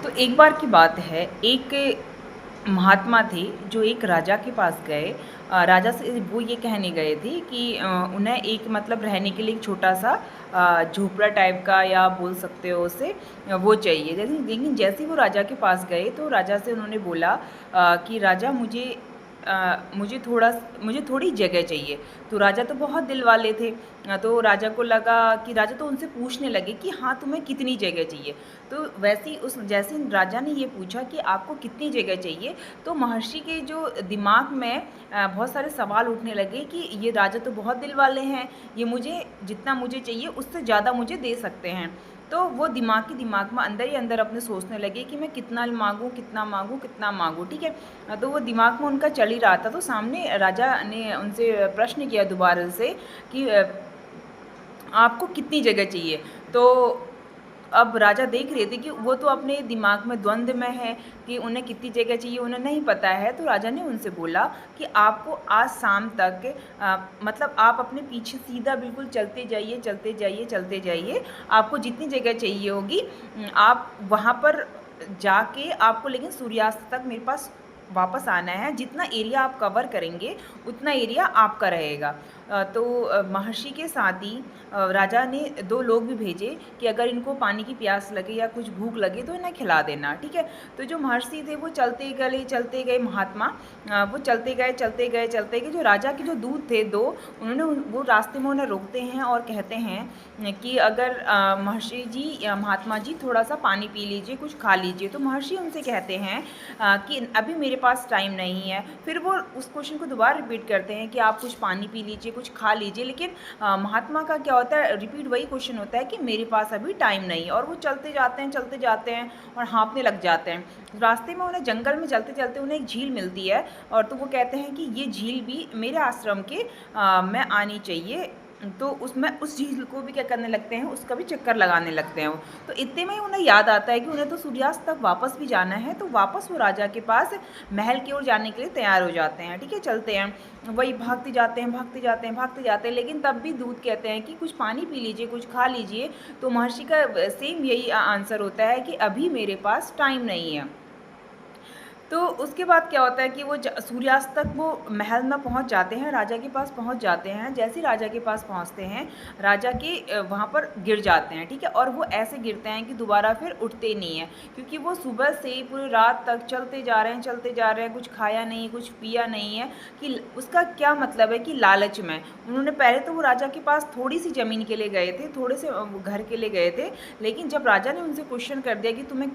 तो एक बार की बात है, एक महात्मा थे जो एक राजा के पास गए। राजा से वो ये कहने गए थे कि उन्हें एक मतलब रहने के लिए एक छोटा-सा झोपड़ा टाइप का या बोल सकते हो उसे वो चाहिए। लेकिन जैसे ही वो राजा के पास गए तो राजा से उन्होंने बोला कि राजा मुझे थोड़ी जगह चाहिए। तो राजा तो बहुत दिल वाले थे। तो राजा को लगा कि राजा तो उनसे पूछने लगे कि हाँ, तुम्हें कितनी जगह चाहिए? तो वैसे ही उस जैसे ही राजा ने ये पूछा कि आपको कितनी जगह चाहिए, तो महर्षि के जो दिमाग में बहुत सारे सवाल उठने लगे कि ये राजा तो बहुत दिल वाले हैं, ये मुझे जितना मुझे चाहिए उससे ज़्यादा मुझे दे सकते हैं। तो वो दिमाग में अंदर ही अंदर अपने सोचने लगे कि मैं कितना माँगूँ, कितना माँगूँ, कितना माँगूँ, ठीक है? तो वो दिमाग में उनका चल ही रहा था, तो सामने राजा ने उनसे प्रश्न किया दोबारा से कि आपको कितनी जगह चाहिए? तो अब राजा देख रहे थे कि वो तो अपने दिमाग में द्वंद्व में है कि उन्हें कितनी जगह चाहिए, उन्हें नहीं पता है। तो राजा ने उनसे बोला कि आपको आज शाम तक मतलब आप अपने पीछे सीधा बिल्कुल चलते जाइए, चलते जाइए, चलते जाइए। आपको जितनी जगह चाहिए होगी आप वहाँ पर जाके आपको लेकिन सूर्यास्त तक मेरे पास वापस आना है। जितना एरिया आप कवर करेंगे, उतना एरिया आपका रहेगा। तो महर्षि के साथ ही राजा ने 2 लोग भी भेजे कि अगर इनको पानी की प्यास लगे या कुछ भूख लगे तो इन्हें खिला देना, ठीक है? तो जो महर्षि थे वो चलते गए महात्मा वो चलते गए, चलते गए, चलते गए। जो राजा के जो दूत थे 2 वो रास्ते में उन्हें रोकते हैं और कहते हैं कि अगर महर्षि जी या महात्मा जी थोड़ा-सा पानी पी लीजिए, कुछ खा लीजिए। तो महर्षि उनसे कहते हैं कि अभी मेरे पास टाइम नहीं है। फिर वो उस क्वेश्चन को दोबारा रिपीट करते हैं कि आप कुछ पानी पी लीजिए, कुछ खा लीजिए। लेकिन महात्मा का क्या होता है, रिपीट वही क्वेश्चन होता है कि मेरे पास अभी टाइम नहीं है। और वो चलते जाते हैं और हाँफने लग जाते हैं। रास्ते में उन्हें जंगल में चलते-चलते उन्हें एक झील मिलती है और तो वो कहते हैं कि ये झील भी मेरे आश्रम के में आनी चाहिए। तो उसमें उस झील को भी क्या करने लगते हैं, उसका भी चक्कर लगाने लगते हैं वो। तो इतने में ही उन्हें याद आता है कि उन्हें तो सूर्यास्त तक वापस भी जाना है। तो वापस वो राजा के पास महल की ओर जाने के लिए तैयार हो जाते हैं, ठीक है? चलते हैं, वही भागते जाते हैं, भागते जाते हैं, भागते जाते हैं। लेकिन तब भी दूत कहते हैं कि कुछ पानी पी लीजिए, कुछ खा लीजिए। तो महर्षि का सेम यही आंसर होता है कि अभी मेरे पास टाइम नहीं है। तो उसके बाद क्या होता है कि वो सूर्यास्त तक वो महल में पहुंच जाते हैं, राजा के पास पहुंच जाते हैं। जैसे ही राजा के पास पहुंचते हैं, राजा के वहाँ पर गिर जाते हैं, ठीक है? और वो ऐसे गिरते हैं कि दोबारा फिर उठते नहीं हैं, क्योंकि वो सुबह से पूरी रात तक चलते जा रहे हैं, चलते जा रहे हैं, कुछ खाया नहीं, कुछ पिया नहीं है। कि उसका क्या मतलब है कि लालच में उन्होंने पहले तो वो राजा के पास थोड़ी सी ज़मीन के लिए गए थे, थोड़े से घर के लिए गए थे। लेकिन जब राजा ने उनसे क्वेश्चन कर दिया कि तुम्हें